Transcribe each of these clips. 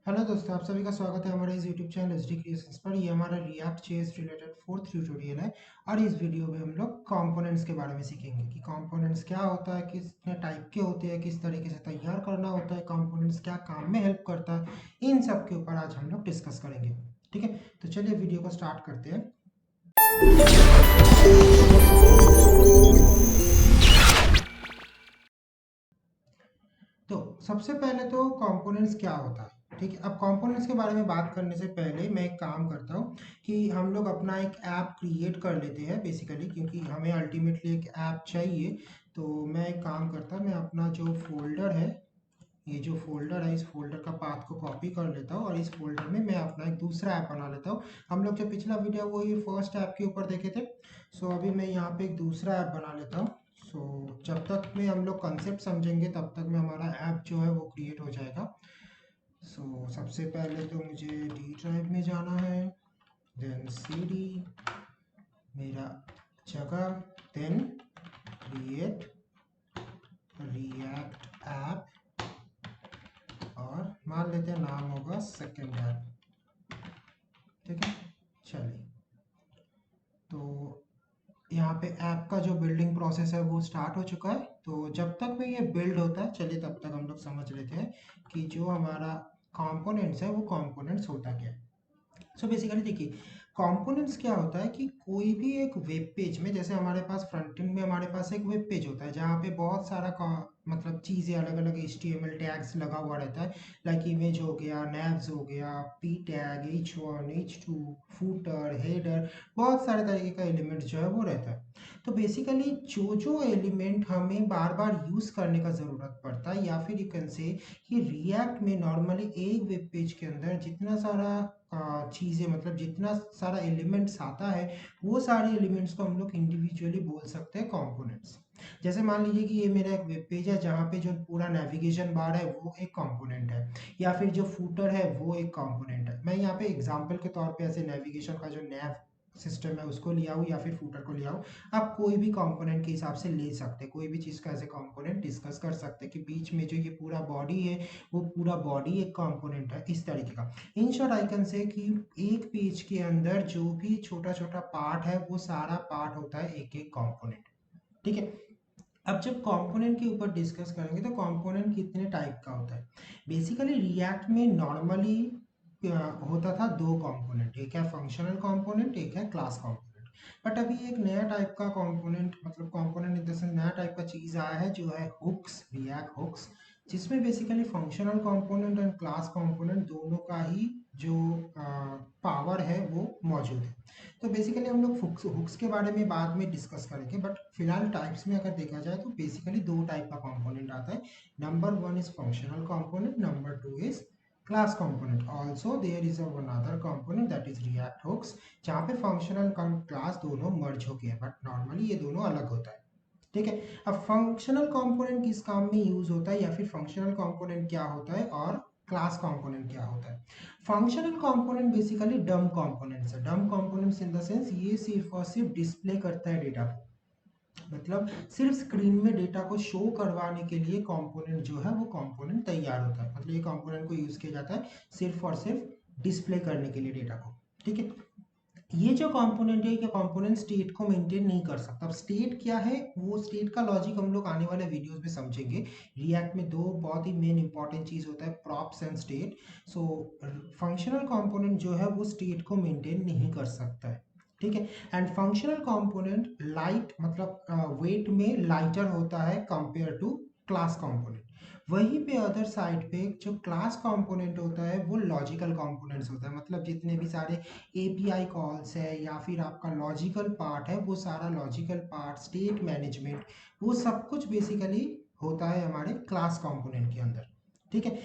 Hello दोस्तों, आप सभी का स्वागत है हमारे इस यूट्यूब चैनल एचडी क्रिएशंस पर। ये हमारा react JS related fourth tutorial है और इस वीडियो में हम लोग कंपोनेंट्स के बारे में सीखेंगे कि कंपोनेंट्स क्या होता है, कितने टाइप के होते हैं, किस तरीके से तैयार करना होता है, कंपोनेंट्स क्या काम में हेल्प करता है, इन सब के ऊपर आज हम लोग डिस्कस करेंगे। ठीक है, तो चलिए वीडियो को स्टार्ट करते हैं। तो सबसे पहले तो कंपोनेंट्स क्या होता है, ठीक है। अब कंपोनेंट्स के बारे में बात करने से पहले मैं एक काम करता हूँ कि हम लोग अपना एक ऐप क्रिएट कर लेते हैं बेसिकली, क्योंकि हमें अल्टीमेटली एक ऐप चाहिए। तो मैं एक काम करता हूँ, मैं अपना जो फोल्डर है, ये जो फोल्डर है, इस फोल्डर का पाथ को कॉपी कर लेता हूँ और इस फोल्डर में मैं अपना एक दूसरा ऐप बना लेता हूँ। हम लोग जो पिछला वीडियो वो ये फर्स्ट ऐप के ऊपर देखे थे। सो अभी मैं यहाँ पे एक दूसरा ऐप बना लेता हूँ। सो जब तक में हम लोग कंसेप्ट समझेंगे तब तक में हमारा ऐप जो है वो क्रिएट हो जाएगा। सो सबसे पहले तो मुझे डी ड्राइव में जाना है, देन सी डी मेरा जगह, देन क्रिएट रिएक्ट ऐप और मान लेते हैं नाम होगा सेकंड ऐप। ठीक है, चलिए। तो यहाँ पे ऐप का जो बिल्डिंग प्रोसेस है वो स्टार्ट हो चुका है। तो जब तक में ये बिल्ड होता है, चलिए तब तक हम लोग समझ लेते हैं कि जो हमारा कंपोनेंट्स है वो कंपोनेंट्स होता क्या है। सो बेसिकली देखिए, कंपोनेंट्स क्या होता है कि कोई भी एक वेब पेज में, जैसे हमारे पास फ्रंट एंड में हमारे पास एक वेब पेज होता है जहाँ पे बहुत सारा मतलब चीज़ें अलग अलग HTML टैग्स लगा हुआ रहता है। लाइक इमेज हो गया, नैव्स हो गया, P tag, H1 H2, footer, header, बहुत सारे तरीके का एलिमेंट जो है वो रहता है। तो बेसिकली जो जो एलिमेंट हमें बार बार यूज़ करने का ज़रूरत पड़ता है, या फिर यू कैन से कि रिएक्ट में नॉर्मली एक वेब पेज के अंदर जितना सारा चीज़ें, मतलब जितना सारा एलिमेंट्स आता है, वो सारे एलिमेंट्स को हम लोग इंडिविजुअली बोल सकते हैं कंपोनेंट्स। जैसे मान लीजिए कि ये मेरा एक वेब पेज है जहाँ पे जो पूरा नेविगेशन बार है वो एक कंपोनेंट है, या फिर जो फूटर है वो एक कंपोनेंट है। मैं यहाँ पे एग्जांपल के तौर पे ऐसे नेविगेशन का जो नैव सिस्टम है उसको लिया हूँ, या फिर फूटर को लिया हूँ। आप कोई भी कंपोनेंट के हिसाब से ले सकते हैं, कोई भी चीज़ का ऐसे कंपोनेंट डिस्कस कर सकते हैं कि बीच में जो ये पूरा बॉडी है वो पूरा बॉडी एक कंपोनेंट है, इस तरीके का। In short I can say कि एक पेज के अंदर जो भी छोटा छोटा पार्ट है वो सारा पार्ट होता है एक एक कंपोनेंट। ठीक है। अब जब कंपोनेंट के ऊपर डिस्कस करेंगे तो कंपोनेंट कितने टाइप का होता है। बेसिकली रिएक्ट में नॉर्मली होता था दो कंपोनेंट, एक है फंक्शनल कंपोनेंट, एक है क्लास कंपोनेंट। बट अभी एक नया टाइप का कंपोनेंट, मतलब कंपोनेंट इन द सेंस नया टाइप का चीज आया है जो है हुक्स, रिएक्ट हुक्स, जिसमें basically functional component and class component दोनों का ही जो पावर है वो मौजूद है। तो बेसिकली हम लोग हुक्स के बारे में बाद में डिस्कस करेंगे, बट फिलहाल टाइप्स में अगर देखा जाए तो बेसिकली दो टाइप का कंपोनेंट आता है। Number one is functional component, number two is class component. Also there is another component that is React hooks, जहाँ पे फंक्शनल क्लास दोनों मर्ज हो गए, बट नॉर्मली ये दोनों अलग होता है। ठीक है। अब फंक्शनल कंपोनेंट किस काम में यूज होता है, या फिर फंक्शनल कंपोनेंट क्या होता है और क्लास कंपोनेंट क्या होता है। फंक्शनल कंपोनेंट बेसिकली डम कंपोनेंट्स है। डम कंपोनेंट्स इन द सेंस ये सिर्फ और सिर्फ डिस्प्ले करता है डेटा को, मतलब सिर्फ स्क्रीन में डेटा को शो करवाने के लिए कंपोनेंट जो है वो कंपोनेंट तैयार होता है। मतलब ये कंपोनेंट को यूज किया जाता है सिर्फ और सिर्फ डिस्प्ले करने के लिए डेटा को। ठीक है। ये जो कंपोनेंट है, ये कंपोनेंट स्टेट को मेंटेन नहीं कर सकता। अब स्टेट क्या है, वो स्टेट का लॉजिक हम लोग आने वाले वीडियोस में समझेंगे। रिएक्ट में दो बहुत ही मेन इंपॉर्टेंट चीज होता है, props and state. So functional component जो है वो स्टेट को मेंटेन नहीं कर सकता है। ठीक है। एंड फंक्शनल कंपोनेंट लाइट, मतलब वेट में लाइटर होता है कंपेयर टू क्लास कंपोनेंट। वहीं पे अदर साइड पे जो क्लास कंपोनेंट होता है वो लॉजिकल कंपोनेंट्स होता है, मतलब जितने भी सारे API कॉल्स है या फिर आपका लॉजिकल पार्ट है, वो सारा लॉजिकल पार्ट, स्टेट मैनेजमेंट, वो सब कुछ बेसिकली होता है हमारे क्लास कंपोनेंट के अंदर। ठीक है।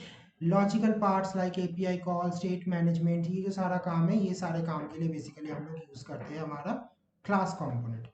Logical parts like API call, state management, ये जो सारा काम है, ये सारे काम के लिए बेसिकली हम लोग यूज करते हैं हमारा क्लास कंपोनेंट।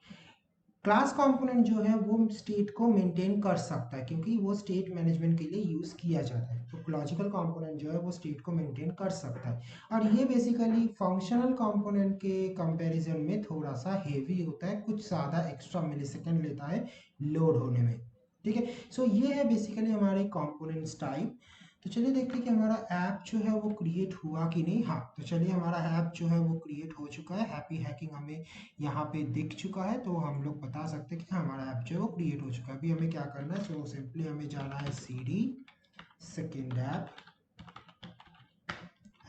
क्लास कंपोनेंट जो है वो स्टेट को मेंटेन कर सकता है, क्योंकि वो स्टेट मैनेजमेंट के लिए यूज किया जाता है। तो लॉजिकल कंपोनेंट जो है वो स्टेट को मेंटेन कर सकता है, और ये बेसिकली फंक्शनल कंपोनेंट के कंपैरिजन में थोड़ा सा हेवी होता है, कुछ ज़्यादा एक्स्ट्रा मिलीसेकंड लेता है लोड होने में। ठीक है। सो ये है बेसिकली हमारे कंपोनेंट्स टाइप। तो चलिए देखते हैं कि हमारा ऐप जो है वो क्रिएट हुआ कि नहीं। हाँ, तो चलिए हमारा ऐप जो है वो क्रिएट हो चुका है। हैप्पी हैकिंग हमें यहाँ पे दिख चुका है, तो हम लोग बता सकते हैं कि हमारा ऐप जो है वो क्रिएट हो चुका है। अभी हमें क्या करना है, सो सिंपली हमें जाना है CD second app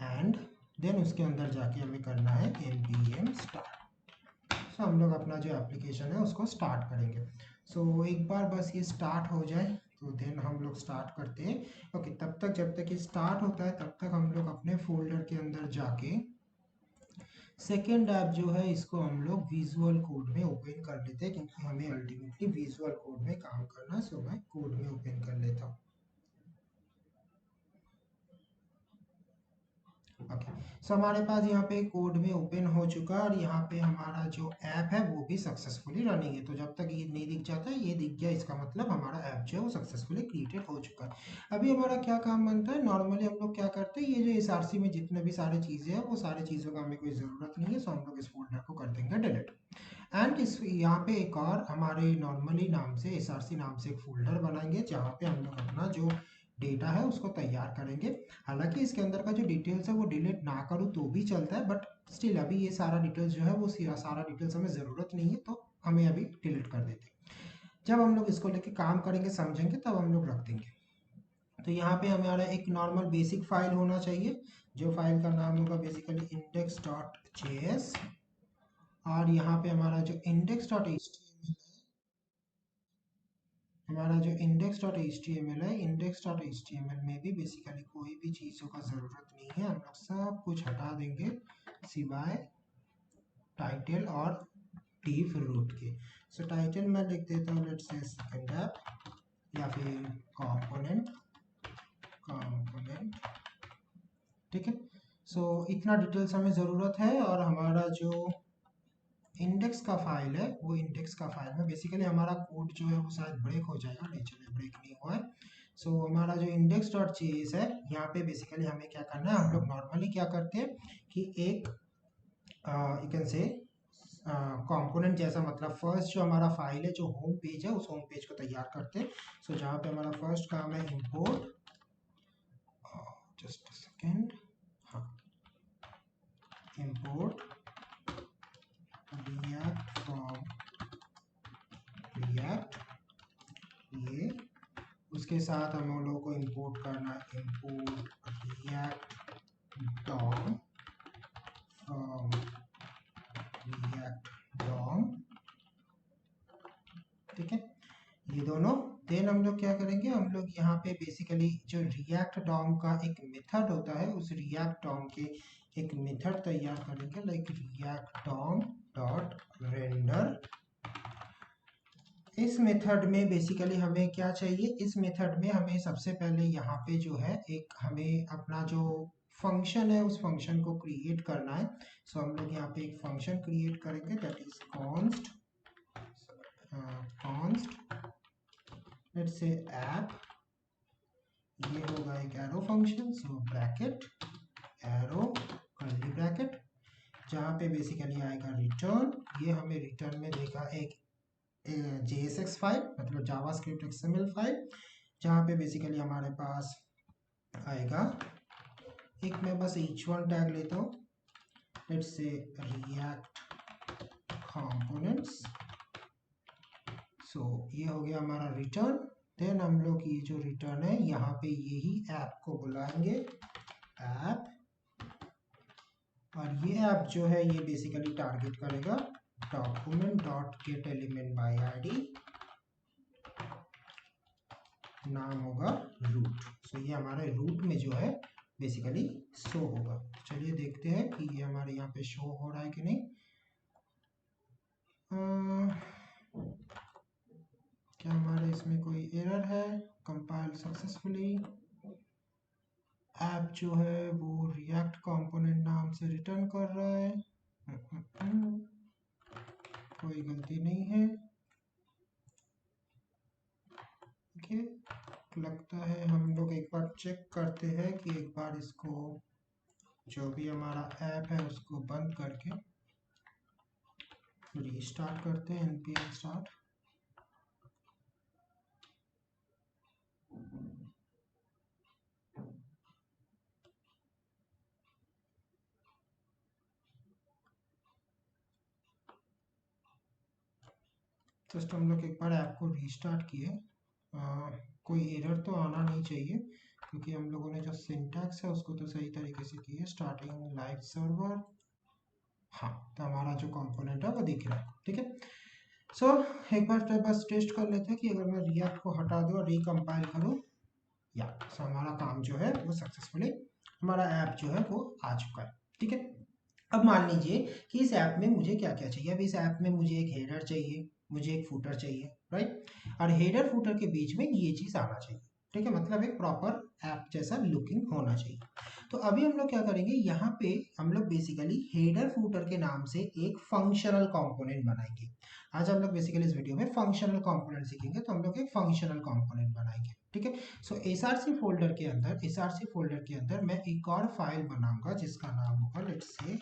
and then उसके अंदर जाके हमें करना है npm स्टार्ट। सो हम लोग अपना जो एप्लीकेशन है उसको स्टार्ट करेंगे। सो एक बार बस ये स्टार्ट हो जाए तो देन हम लोग स्टार्ट करते हैं। ओके, तब तक जब तक ये स्टार्ट होता है तब तक हम लोग अपने फोल्डर के अंदर जाके सेकेंड ऐप जो है इसको हम लोग विजुअल कोड में ओपन कर लेते हैं, क्योंकि हमें अल्टीमेटली विजुअल कोड में काम करना है। सो मैं कोड में ओपन कर लेता हूँ। ओके, सो हमारे पास यहाँ पे कोड में ओपन हो चुका है और यहाँ पे हमारा जो ऐप है वो भी सक्सेसफुली रनिंग है। तो जब तक ये नहीं दिख जाता है, ये दिख गया, इसका मतलब हमारा ऐप जो है वो सक्सेसफुली क्रिएटेड हो चुका है। अभी हमारा क्या काम बनता है, नॉर्मली हम लोग क्या करते हैं, ये जो SRC में जितने भी सारी चीज़ें हैं वो सारी चीज़ों का हमें कोई ज़रूरत नहीं है। सो हम लोग इस फोल्डर को कर देंगे डिलीट। एंड इस यहाँ पे एक और हमारे नॉर्मली नाम से SRC नाम से एक फोल्डर बनाएंगे, जहाँ पे हम लोग अपना जो डेटा है उसको तैयार करेंगे। हालांकि इसके अंदर का जो डिटेल्स है वो डिलीट ना करूँ तो भी चलता है, बट स्टिल अभी ये सारा डिटेल्स जो है वो सारा डिटेल्स हमें ज़रूरत नहीं है, तो हमें अभी डिलीट कर देते हैं। जब हम लोग इसको लेके काम करेंगे, समझेंगे, तब हम लोग रख देंगे। तो यहाँ पे हमारा एक नॉर्मल बेसिक फाइल होना चाहिए, जो फाइल का नाम होगा बेसिकली index.js। और यहाँ पे हमारा जो index.html है, index.html में भी बेसिकली कोई भी चीज़ों का ज़रूरत नहीं है। हम लोग सब कुछ हटा देंगे सिवाय टाइटल और div रूट के। सो टाइटल मैं लिख देता हूँ लेट्स से सेकंड ऐप, या फिर कंपोनेंट, ठीक है। सो इतना डिटेल्स हमें ज़रूरत है। और हमारा जो इंडेक्स का फाइल है, वो इंडेक्स का फाइल में बेसिकली हमारा कोड जो है वो शायद ब्रेक हो जाएगा। नहीं, चलिए ब्रेक नहीं हुआ है। सो हमारा जो index.js है, यहाँ पे बेसिकली हमें क्या करना है, हम लोग नॉर्मली क्या करते हैं कि एक यू कैन से कंपोनेंट जैसा, मतलब फर्स्ट जो हमारा फाइल है, जो होम पेज है, उस होम पेज को तैयार करते हैं। सो जहाँ पे हमारा फर्स्ट काम है इंपोर्ट, जस्ट सेकेंड, हाँ, इंपोर्ट रिएक्ट फ्रॉम रिएक्ट, ये उसके साथ हम लोगों को इंपोर्ट करना है import React DOM from React DOM, ठीक है, ये दोनों। देन हम लोग क्या करेंगे, हम लोग यहाँ पे बेसिकली जो रिएक्ट डॉम का एक मेथड होता है, उस रिएक्ट डॉम के एक मेथड तैयार करेंगे, like React DOM dot render. इस मेथड में बेसिकली हमें क्या चाहिए, इस मेथड में हमें सबसे पहले यहाँ पे जो है एक हमें अपना जो फंक्शन है उस फंक्शन को क्रिएट करना है। सो हम लोग यहाँ पे एक फंक्शन क्रिएट करेंगे, that is const let's say app, ये होगा एक arrow function. So bracket arrow curly bracket, जहाँ पे बेसिकली आएगा रिटर्न। ये हमें रिटर्न में देगा एक JSX फाइल, मतलब जावास्क्रिप्ट XML फाइल, जहाँ पे बेसिकली हमारे पास आएगा एक, मैं बस h1 टैग लेता हूँ, लेट्स से रिएक्ट कंपोनेंट्स। सो ये हो गया हमारा रिटर्न। देन हम लोग ये जो रिटर्न है यहाँ पे यही ऐप को बुलाएंगे, ऐप, और ये ऐप जो है ये बेसिकली टारगेट करेगा document dot gate element by ID, नाम होगा रूट। सो ये हमारे रूट में जो है बेसिकली शो होगा। चलिए देखते हैं कि ये हमारे यहाँ पे शो हो रहा है कि नहीं। क्या हमारे इसमें कोई एरर है, कंपाइल सक्सेसफुली, ऐप जो है वो रिएक्ट कंपोनेंट नाम से रिटर्न कर रहा है, कोई गलती नहीं है। ओके, लगता है हम लोग एक बार चेक करते हैं कि एक बार इसको जो भी हमारा ऐप है उसको बंद करके रीस्टार्ट करते हैं, npm स्टार्ट। जस्ट हम लोग एक बार ऐप को रीस्टार्ट किए, कोई एरर तो आना नहीं चाहिए क्योंकि हम लोगों ने जो सिंटैक्स है उसको तो सही तरीके से की है। स्टार्टिंग लाइव सर्वर, हाँ, तो हमारा जो कंपोनेंट है वो दिख रहा है, ठीक है। सो एक बार तो बस टेस्ट कर लेते हैं कि अगर मैं रिएक्ट को हटा दूँ और रिकम्पाइल करूँ, या सो हमारा काम जो है वो सक्सेसफुली, हमारा ऐप जो है वो आ चुका है, ठीक है। अब मान लीजिए कि इस ऐप में मुझे क्या क्या चाहिए। अब इस ऐप में मुझे एक हेडर चाहिए, मुझे एक फूटर चाहिए, राइट। और हेडर फूटर के बीच में ये चीज़ आना चाहिए, ठीक है, मतलब एक प्रॉपर ऐप जैसा लुकिंग होना चाहिए। तो अभी हम लोग क्या करेंगे, यहाँ पे हम लोग बेसिकली हेडर फूटर के नाम से एक फंक्शनल कंपोनेंट बनाएंगे। आज हम लोग बेसिकली इस वीडियो में फंक्शनल कंपोनेंट सीखेंगे, तो हम लोग एक फंक्शनल कंपोनेंट बनाएंगे, ठीक है। सो src फोल्डर के अंदर मैं एक और फाइल बनाऊंगा जिसका नाम होगा लेट्स से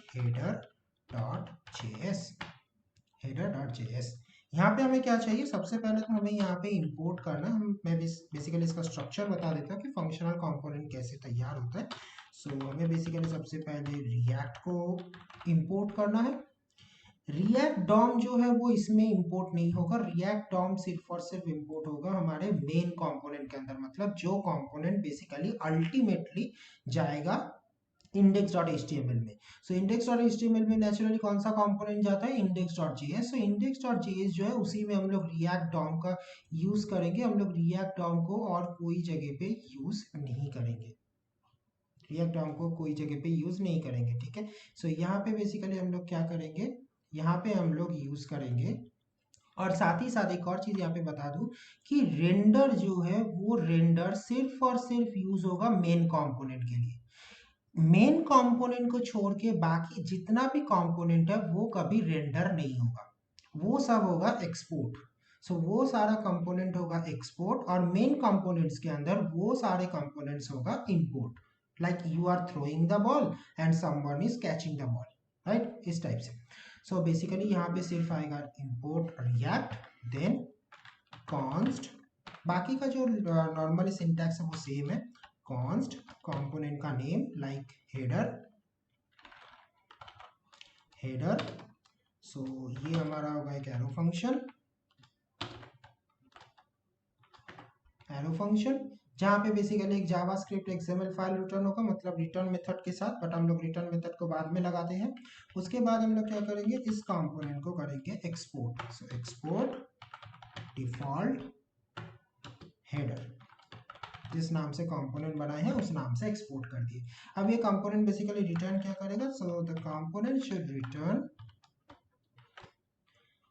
header.js। यहाँ पे हमें क्या चाहिए, सबसे पहले तो हमें यहाँ पे इंपोर्ट करना है। मैं बेसिकली इसका स्ट्रक्चर बता देता हूँ कि फंक्शनल कंपोनेंट कैसे तैयार होता है। सो हमें बेसिकली सबसे पहले रिएक्ट को इंपोर्ट करना है। रिएक्ट डॉम जो है वो इसमें इंपोर्ट नहीं होगा। रिएक्ट डॉम सिर्फ और सिर्फ इंपोर्ट होगा हमारे मेन कंपोनेंट के अंदर, मतलब जो कंपोनेंट बेसिकली अल्टीमेटली जाएगा index.html में। सो index.html में नेचुरली कौन सा कंपोनेंट जाता है, index.js। सो index.js जो है उसी में हम लोग रिएक्ट डॉम का यूज करेंगे। हम लोग रिएक्ट डॉम को और कोई जगह पे यूज नहीं करेंगे, रिएक्ट डॉम को कोई जगह पे यूज नहीं करेंगे, ठीक है। सो यहाँ पे बेसिकली हम लोग क्या करेंगे, यहाँ पे हम लोग यूज करेंगे। और साथ ही साथ एक और चीज यहाँ पे बता दूं कि रेंडर जो है वो रेंडर सिर्फ और सिर्फ यूज होगा मेन कंपोनेंट के लिए। मेन कंपोनेंट को छोड़ के बाकी जितना भी कंपोनेंट है वो कभी रेंडर नहीं होगा, वो सब होगा एक्सपोर्ट। सो वो सारा कंपोनेंट होगा एक्सपोर्ट, और मेन कंपोनेंट्स के अंदर वो सारे कंपोनेंट्स होगा import. Like you are throwing the ball and someone is catching the ball, right, इस टाइप से। सो बेसिकली यहाँ पे सिर्फ आएगा इंपोर्ट रिएक्ट, देन कॉन्स्ट, बाकी का जो नॉर्मली सिंटैक्स है वो सेम है। कॉन्स्ट कंपोनेंट का नेम लाइक हेडर। सो ये हमारा होगा एक एरो फंक्शन जहाँ पे बेसिकली एक जावास्क्रिप्ट XML फाइल रिटर्न होगा, मतलब रिटर्न मेथड के साथ, बट हम लोग रिटर्न मेथड को बाद में लगाते हैं। उसके बाद हम लोग क्या करेंगे, इस कंपोनेंट को करेंगे export. So export default header, जिस नाम से कंपोनेंट बनाए हैं उस नाम से एक्सपोर्ट कर दिए। अब ये कंपोनेंट बेसिकली रिटर्न क्या करेगा, so the component should return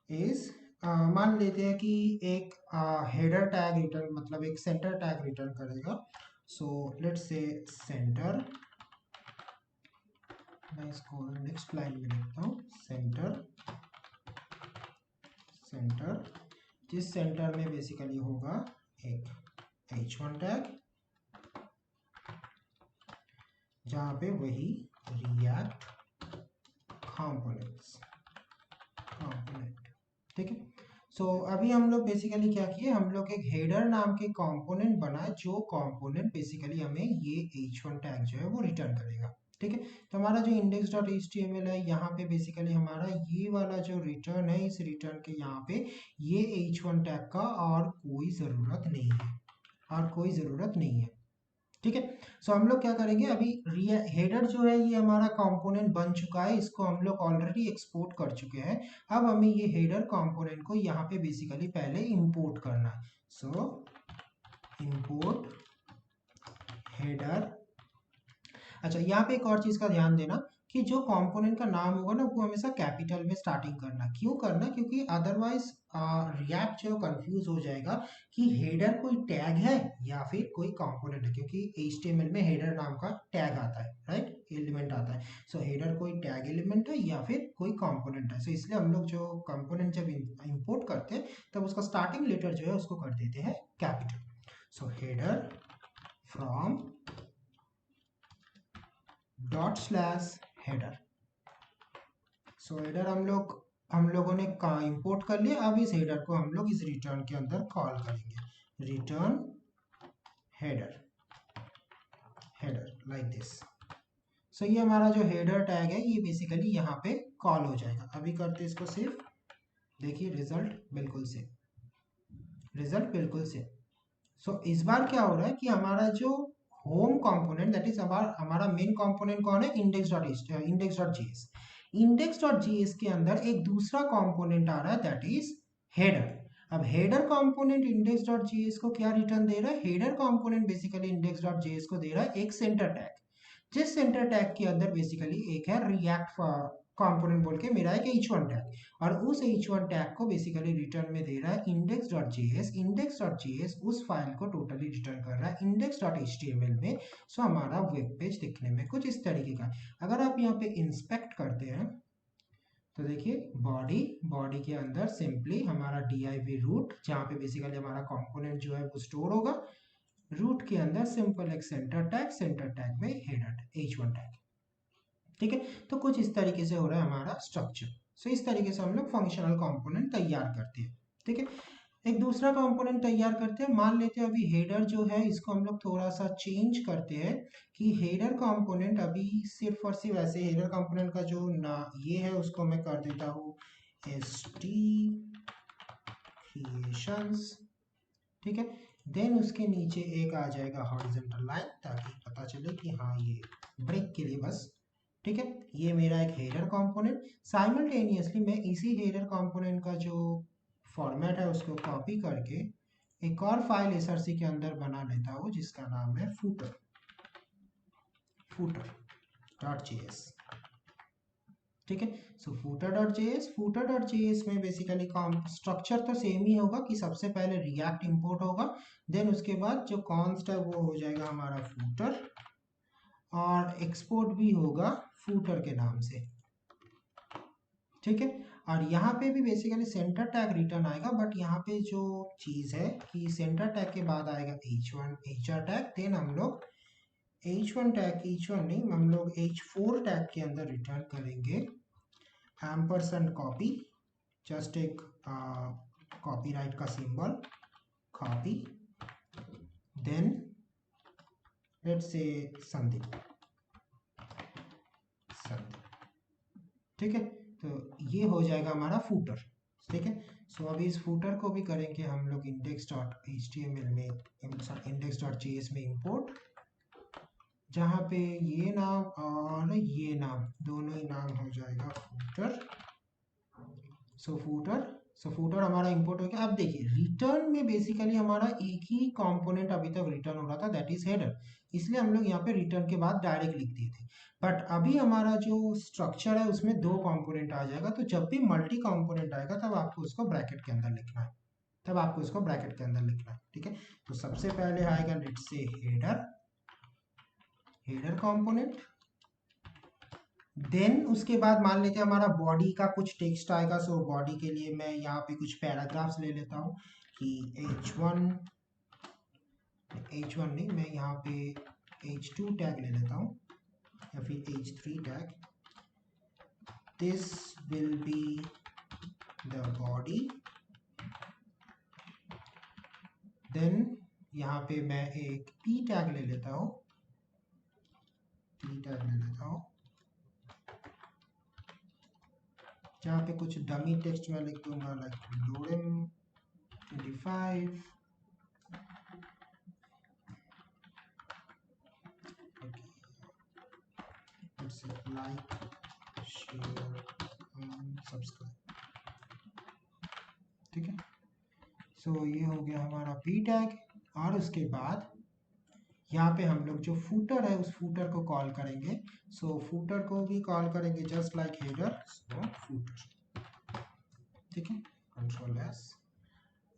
is, मान लेते हैं कि एक हेडर टैग रिटर्न, मतलब एक सेंटर टैग रिटर्न करेगा। सो लेट्स से सेंटर, मैं इसको नेक्स्ट लाइन में लिखता हूँ, सेंटर जिस सेंटर में बेसिकली होगा एक h1 टैग, जहाँ पे वही रिएक्ट कंपोनेंट, ठीक है। सो अभी हम लोग बेसिकली क्या किए, हम लोग एक हेडर नाम के कंपोनेंट बनाए, जो कंपोनेंट बेसिकली हमें ये h1 टैग जो है वो रिटर्न करेगा, ठीक है। तो हमारा जो index.html है, यहाँ पे बेसिकली हमारा ये वाला जो रिटर्न है, इस रिटर्न के यहाँ पे ये h1 टैग का और कोई ज़रूरत नहीं है, ठीक है। सो हम लोग क्या करेंगे, अभी हेडर जो है ये हमारा कंपोनेंट बन चुका है, इसको हम लोग ऑलरेडी एक्सपोर्ट कर चुके हैं। अब हमें ये हेडर कंपोनेंट को यहाँ पे बेसिकली पहले इंपोर्ट करना है। सो इंपोर्ट हेडर। अच्छा, यहाँ पे एक और चीज का ध्यान देना कि जो कंपोनेंट का नाम होगा ना वो हमेशा कैपिटल में स्टार्टिंग करना। क्यों करना, क्योंकि अदरवाइज रिएक्ट जो कंफ्यूज हो जाएगा कि हेडर कोई टैग है या फिर कोई कंपोनेंट है, क्योंकि HTML में हेडर नाम का टैग आता है, राइट, एलिमेंट आता है। सो हेडर कोई टैग एलिमेंट है या फिर कोई कंपोनेंट है। सो इसलिए हम लोग जो कंपोनेंट जब इंपोर्ट करते हैं तब उसका स्टार्टिंग लेटर जो है उसको कर देते हैं capital. So header from ./header। So header हम लोगों ने इंपोर्ट कर लिया। अब इस हेडर को हम लोग इस रिटर्न के अंदर कॉल करेंगे, रिटर्न हेडर लाइक दिस। सो ये हमारा जो हेडर टैग है ये बेसिकली यहाँ पे कॉल हो जाएगा। अभी करते इसको सिर्फ देखिए रिजल्ट बिल्कुल सेम। सो इस बार क्या हो रहा है कि हमारा जो होम कंपोनेंट दैट इज हमारा मेन कंपोनेंट कौन है, index.js। index.js के अंदर एक दूसरा कंपोनेंट आ रहा है दैट इज हेडर। अब हेडर कंपोनेंट index.js को क्या रिटर्न दे रहा है, हेडर कंपोनेंट बेसिकली index.js को दे रहा है एक सेंटर टैग, जिस सेंटर टैग के अंदर बेसिकली एक है रिएक्ट कंपोनेंट बोल के मेरा एक h1 टैग, और उस h1 टैग को बेसिकली रिटर्न में दे रहा है index.js। index.js उस फाइल को टोटली रिटर्न कर रहा है index.html में। सो हमारा वेब पेज दिखने में कुछ इस तरीके का। अगर आप यहाँ पे इंस्पेक्ट करते हैं तो देखिए बॉडी के अंदर सिंपली हमारा div रूट, जहाँ पे बेसिकली हमारा कंपोनेंट जो है वो स्टोर होगा। रूट के अंदर सिंपल एक सेंटर टैग में हेडर h1 टैग। ठीक है, तो कुछ इस तरीके से हो रहा है हमारा स्ट्रक्चर। सो इस तरीके से हम लोग फंक्शनल कंपोनेंट तैयार करते हैं। ठीक है, एक दूसरा कंपोनेंट तैयार करते हैं। मान लेते हैं अभी हेडर जो है इसको हम लोग थोड़ा सा चेंज करते हैं कि हेडर कंपोनेंट अभी सिर्फ और सिर्फ ऐसे हेडर कंपोनेंट का जो ना ये है उसको मैं कर देता हूँ st creations। ठीक है, देन उसके नीचे एक आ जाएगा हॉरिजॉन्टल लाइन ताकि पता चले कि हाँ ये ब्रेक के लिए बस। ठीक है, ये मेरा एक हेडर कंपोनेंट। साइमल्टेनियसली मैं इसी हेडर कंपोनेंट का जो फॉर्मेट है उसको कॉपी करके एक और फाइल src के अंदर बना लेता हूँ जिसका नाम है footer.js। ठीक है, सो footer.js में बेसिकली स्ट्रक्चर तो सेम ही होगा कि सबसे पहले रिएक्ट इंपोर्ट होगा, देन उसके बाद जो कॉन्स्ट है वो हो जाएगा हमारा फूटर, और एक्सपोर्ट भी होगा फूटर के नाम से। ठीक है, और यहाँ पे भी बेसिकली सेंटर टैग रिटर्न आएगा, बट यहाँ पे जो चीज़ है कि सेंटर टैग के बाद आएगा h1 hr टैग, देन हम लोग h1 टैग h1 नहीं हम लोग h4 टैग के अंदर रिटर्न करेंगे एम्परसेंड कॉपी, जस्ट एक कॉपीराइट का symbol copy, then let's say Sandeep. ठीक है, तो ये हो जाएगा हमारा फूटर। ठीक है, सो अभी इस फूटर को भी करेंगे हम लोग index.html में index.js में इंपोर्ट, जहाँ पे ये नाम और ये नाम दोनों ही नाम हो जाएगा फूटर। सो फूटर हमारा इंपोर्ट हो गया। अब देखिए रिटर्न में बेसिकली हमारा एक ही कंपोनेंट अभी तक रिटर्न हो रहा था दैट इज हेडर, इसलिए हम लोग यहाँ पे रिटर्न के बाद डायरेक्ट लिख दिए थे। बट अभी हमारा जो स्ट्रक्चर है उसमें दो कंपोनेंट आ जाएगा, तो जब भी मल्टी कंपोनेंट आएगा तब आपको उसको ब्रैकेट के अंदर लिखना है, ठीक है, तो सबसे पहले आएगा let's say header component, then उसके बाद मान लेते हैं हमारा बॉडी का कुछ टेक्स्ट आएगा। सो बॉडी के लिए मैं यहाँ पे कुछ पैराग्राफ्स ले लेता हूँ कि h1 नहीं, मैं यहाँ पे h2 टैग ले लेता हूँ या फिर h3 tag, this will be the body, then यहाँ पे मैं एक p टैग ले लेता हूँ, जहाँ पे कुछ डमी टेक्स्ट में लिख दूंगा लाइक लोरेम 25, लाइक शेयर सब्सक्राइब। ठीक है, सो ये हो गया हमारा p टैग, और उसके बाद यहाँ पे हम लोग जो फूटर है उस फूटर को कॉल करेंगे। सो फूटर को भी कॉल करेंगे जस्ट लाइक हेडर, सो फूटर। ठीक है, कंट्रोल एस।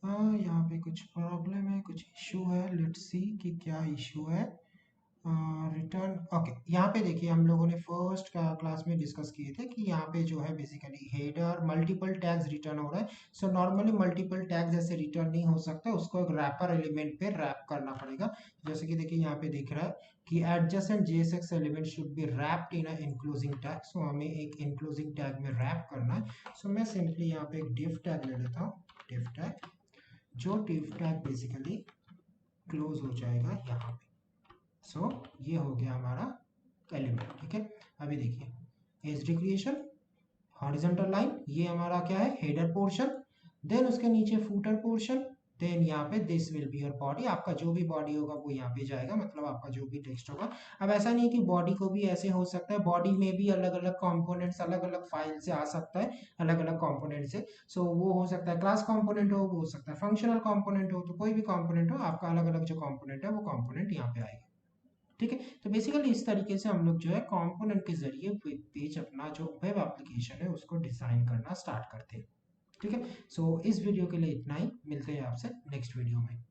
यहाँ पे कुछ प्रॉब्लम है, कुछ इशू है, लेट्स सी कि क्या इशू है। रिटर्न ओके, यहाँ पे देखिए हम लोगों ने फर्स्ट का क्लास में डिस्कस किए थे कि यहाँ पे जो है basically header multiple tags return हो रहा है। सो नॉर्मली मल्टीपल टैग्स ऐसे रिटर्न नहीं हो सकता, उसको एक रैपर एलिमेंट पे रैप करना पड़ेगा। जैसे कि देखिए यहाँ पे दिख रहा है कि adjacent JSX element should be wrapped in a enclosing tag. So हमें एक इंक्लूजिंग टैग में रैप करना है। सो मैं सिंपली यहाँ पे एक div टैग ले लेता हूँ, div टैग, जो div टैग बेसिकली क्लोज हो जाएगा यहाँ पे। सो ये हो गया हमारा एलिमेंट। ठीक है, अभी देखिए एचडी क्रिएशन, हॉरिजॉन्टल लाइन, ये हमारा क्या है, हेडर पोर्शन। देन उसके नीचे फूटर पोर्शन, देन यहाँ पे this will be your body, आपका जो भी बॉडी होगा वो यहाँ पे जाएगा, मतलब आपका जो भी टेक्स्ट होगा। अब ऐसा नहीं है कि बॉडी को भी ऐसे हो सकता है, बॉडी में भी अलग अलग कंपोनेंट्स अलग अलग फाइल से आ सकता है, अलग अलग कंपोनेंट से। सो वो हो सकता है क्लास कंपोनेंट हो, वो हो सकता है फंक्शनल कंपोनेंट हो, तो कोई भी कंपोनेंट हो, आपका अलग अलग जो कंपोनेंट है वो कंपोनेंट यहाँ पे आएगा। ठीक है, तो बेसिकली इस तरीके से हम लोग जो है कंपोनेंट के जरिए वेब पेज, अपना जो वेब एप्लीकेशन है उसको डिजाइन करना स्टार्ट करते हैं। ठीक है, सो इस वीडियो के लिए इतना ही, मिलते हैं आपसे नेक्स्ट वीडियो में।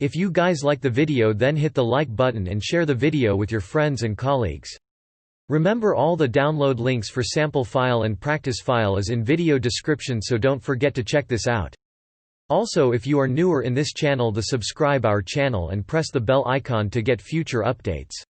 If you guys like the video, then hit the like button and share the video with your friends and colleagues. Remember, all the download links for sample file and practice file is in video description, so don't forget to check this out. Also, if you are newer in this channel, the subscribe our channel and press the bell icon to get future updates.